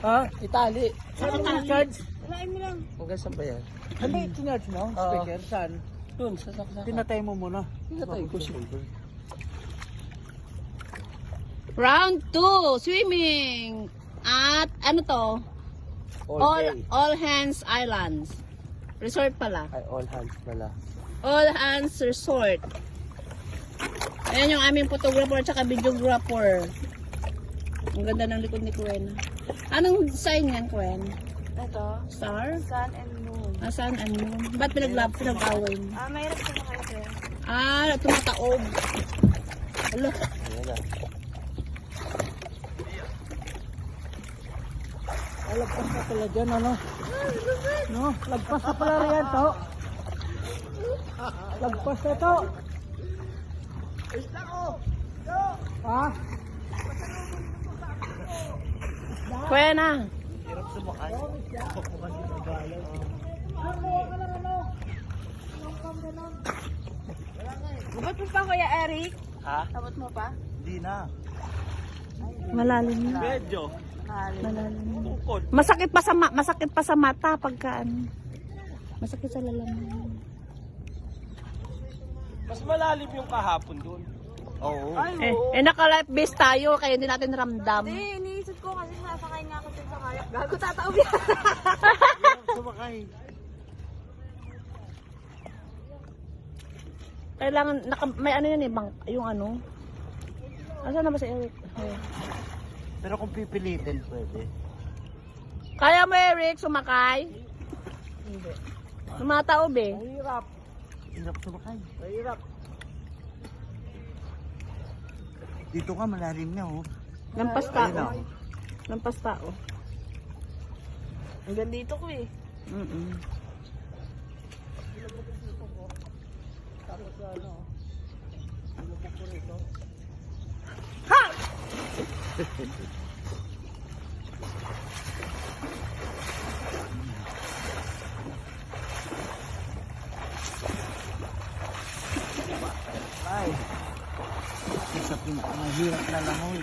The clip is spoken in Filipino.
Ha? Itali. Saan ang charge? Walain mo lang. Hanggang saan ba yan? Ano yung tinarge mo? Speaker, saan? Doon, sa saksakan. Pinatay mo muna. Pinatay ko siya. Round 2, swimming. At ano to? All Hands Islands. Resort pala. Ay, all hands pala. All Hands Resort. Ayan yung aming photographer at saka videographer. Ang ganda ng likod ni Gwen. Anong sign yan, Gwen? Ito, Star? sun and moon. Ah, sun and moon. Ba't pinag-away mo? Mayroon sa mga ito. Tumataob. Alo. Ayan na. Ay, lagpas na pala dyan, ano? No, lagpas na pala riyan to. Lagpas na to. Ha? Gwen na. Hirap sumakay. Abot mo pa, Kuya Eric? Ha? Abot mo pa? Hindi na. Malalim na. Medyo. Malalim na. Bukod. Masakit pa sa mata pagka ano. Masakit sa lalaman. Mas malalim yung kahapon doon. Oo. Ay, Naka-life vest tayo kaya hindi natin ramdam. Hindi, iniisip ko kasi sasakay nga ako sa kayak. Gago, tataob yan. Sumakay. Kailangan may ano yan yung ano. Asan na ba si Eric? Pero kung pipilitin, pwede. Kaya mo Eric sumakay? Hindi. Tumataob eh. Mahirap. Hirap sumakay. Mahirap. Dito ka, malalim na oh. Lampas Ayun tao. oh. Lampas tao. Hanggang dito ko eh. Ay. Isa pinakamahirap na langoy.